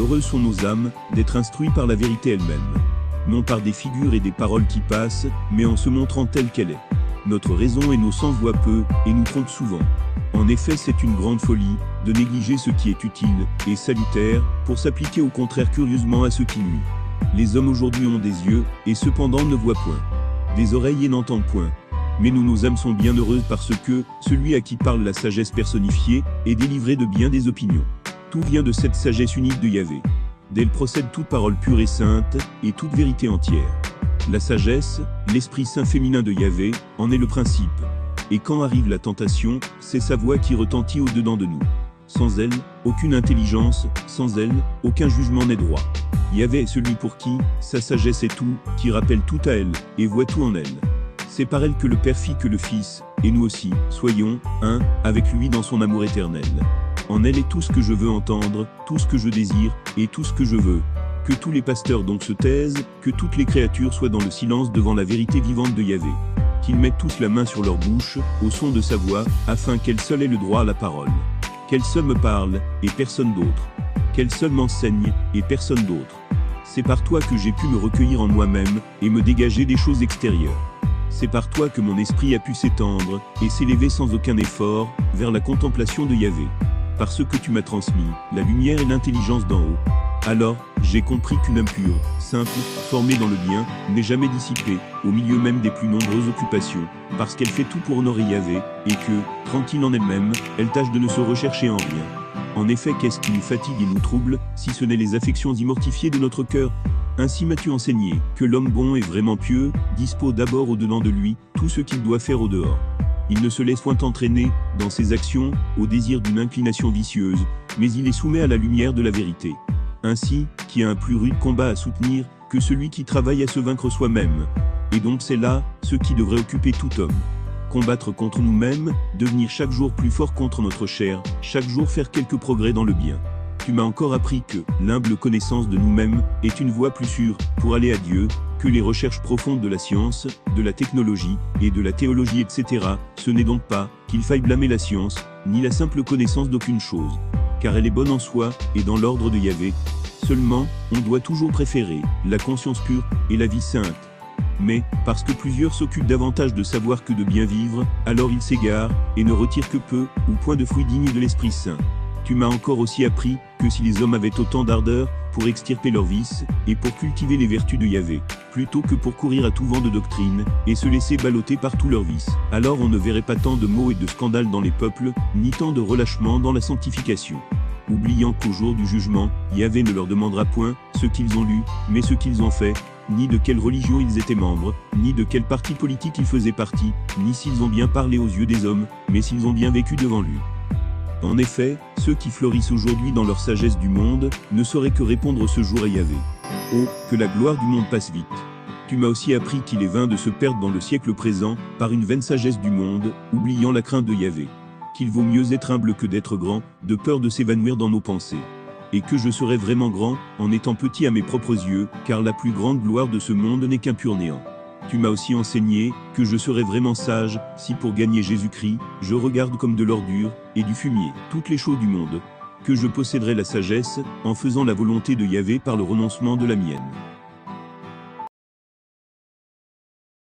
Heureuses sont nos âmes, d'être instruits par la vérité elle-même. Non par des figures et des paroles qui passent, mais en se montrant telle qu'elle est. Notre raison et nos sens voient peu, et nous trompent souvent. En effet, c'est une grande folie, de négliger ce qui est utile, et salutaire, pour s'appliquer au contraire curieusement à ce qui nuit. Les hommes aujourd'hui ont des yeux, et cependant ne voient point. Des oreilles et n'entendent point. Mais nous, nos âmes sont bien heureuses parce que, celui à qui parle la sagesse personnifiée, est délivré de bien des opinions. Tout vient de cette sagesse unique de Yahvé. D'elle procède toute parole pure et sainte, et toute vérité entière. La sagesse, l'Esprit Saint féminin de Yahvé, en est le principe. Et quand arrive la tentation, c'est sa voix qui retentit au-dedans de nous. Sans elle, aucune intelligence, sans elle, aucun jugement n'est droit. Yahvé est celui pour qui, sa sagesse est tout, qui rappelle tout à elle, et voit tout en elle. C'est par elle que le Père fit que le Fils, et nous aussi, soyons, un, avec lui dans son amour éternel. En elle est tout ce que je veux entendre, tout ce que je désire, et tout ce que je veux. Que tous les pasteurs donc se taisent, que toutes les créatures soient dans le silence devant la vérité vivante de Yahvé. Qu'ils mettent tous la main sur leur bouche, au son de sa voix, afin qu'elle seule ait le droit à la parole. Qu'elle seule me parle, et personne d'autre. Qu'elle seule m'enseigne, et personne d'autre. C'est par toi que j'ai pu me recueillir en moi-même, et me dégager des choses extérieures. C'est par toi que mon esprit a pu s'étendre, et s'élever sans aucun effort, vers la contemplation de Yahvé. Parce que tu m'as transmis la lumière et l'intelligence d'en haut. Alors, j'ai compris qu'une âme pure, simple, formée dans le bien, n'est jamais dissipée, au milieu même des plus nombreuses occupations, parce qu'elle fait tout pour honorer Yahvé, et que, tranquille en elle-même, elle tâche de ne se rechercher en rien. En effet, qu'est-ce qui nous fatigue et nous trouble, si ce n'est les affections immortifiées de notre cœur? Ainsi m'as-tu enseigné, que l'homme bon et vraiment pieux, dispose d'abord au-dedans de lui, tout ce qu'il doit faire au dehors. Il ne se laisse point entraîner, dans ses actions, au désir d'une inclination vicieuse, mais il est soumis à la lumière de la vérité. Ainsi, qui a un plus rude combat à soutenir, que celui qui travaille à se vaincre soi-même. Et donc c'est là, ce qui devrait occuper tout homme. Combattre contre nous-mêmes, devenir chaque jour plus fort contre notre chair, chaque jour faire quelques progrès dans le bien. Tu m'as encore appris que l'humble connaissance de nous-mêmes est une voie plus sûre pour aller à Dieu, que les recherches profondes de la science, de la technologie et de la théologie etc. Ce n'est donc pas qu'il faille blâmer la science, ni la simple connaissance d'aucune chose, car elle est bonne en soi et dans l'ordre de Yahvé. Seulement, on doit toujours préférer la conscience pure et la vie sainte. Mais, parce que plusieurs s'occupent davantage de savoir que de bien vivre, alors ils s'égarent et ne retirent que peu ou point de fruits dignes de l'Esprit Saint. Tu m'as encore aussi appris que si les hommes avaient autant d'ardeur pour extirper leurs vices et pour cultiver les vertus de Yahvé, plutôt que pour courir à tout vent de doctrine et se laisser balloter par tous leurs vices, alors on ne verrait pas tant de maux et de scandales dans les peuples, ni tant de relâchement dans la sanctification. Oubliant qu'au jour du jugement, Yahvé ne leur demandera point ce qu'ils ont lu, mais ce qu'ils ont fait, ni de quelle religion ils étaient membres, ni de quel parti politique ils faisaient partie, ni s'ils ont bien parlé aux yeux des hommes, mais s'ils ont bien vécu devant lui. En effet, ceux qui fleurissent aujourd'hui dans leur sagesse du monde, ne sauraient que répondre ce jour à Yahvé. Oh, que la gloire du monde passe vite. Tu m'as aussi appris qu'il est vain de se perdre dans le siècle présent, par une vaine sagesse du monde, oubliant la crainte de Yahvé. Qu'il vaut mieux être humble que d'être grand, de peur de s'évanouir dans nos pensées. Et que je serai vraiment grand, en étant petit à mes propres yeux, car la plus grande gloire de ce monde n'est qu'un pur néant. Tu m'as aussi enseigné que je serais vraiment sage, si pour gagner Jésus-Christ, je regarde comme de l'ordure, et du fumier, toutes les choses du monde. Que je posséderai la sagesse, en faisant la volonté de Yahvé par le renoncement de la mienne.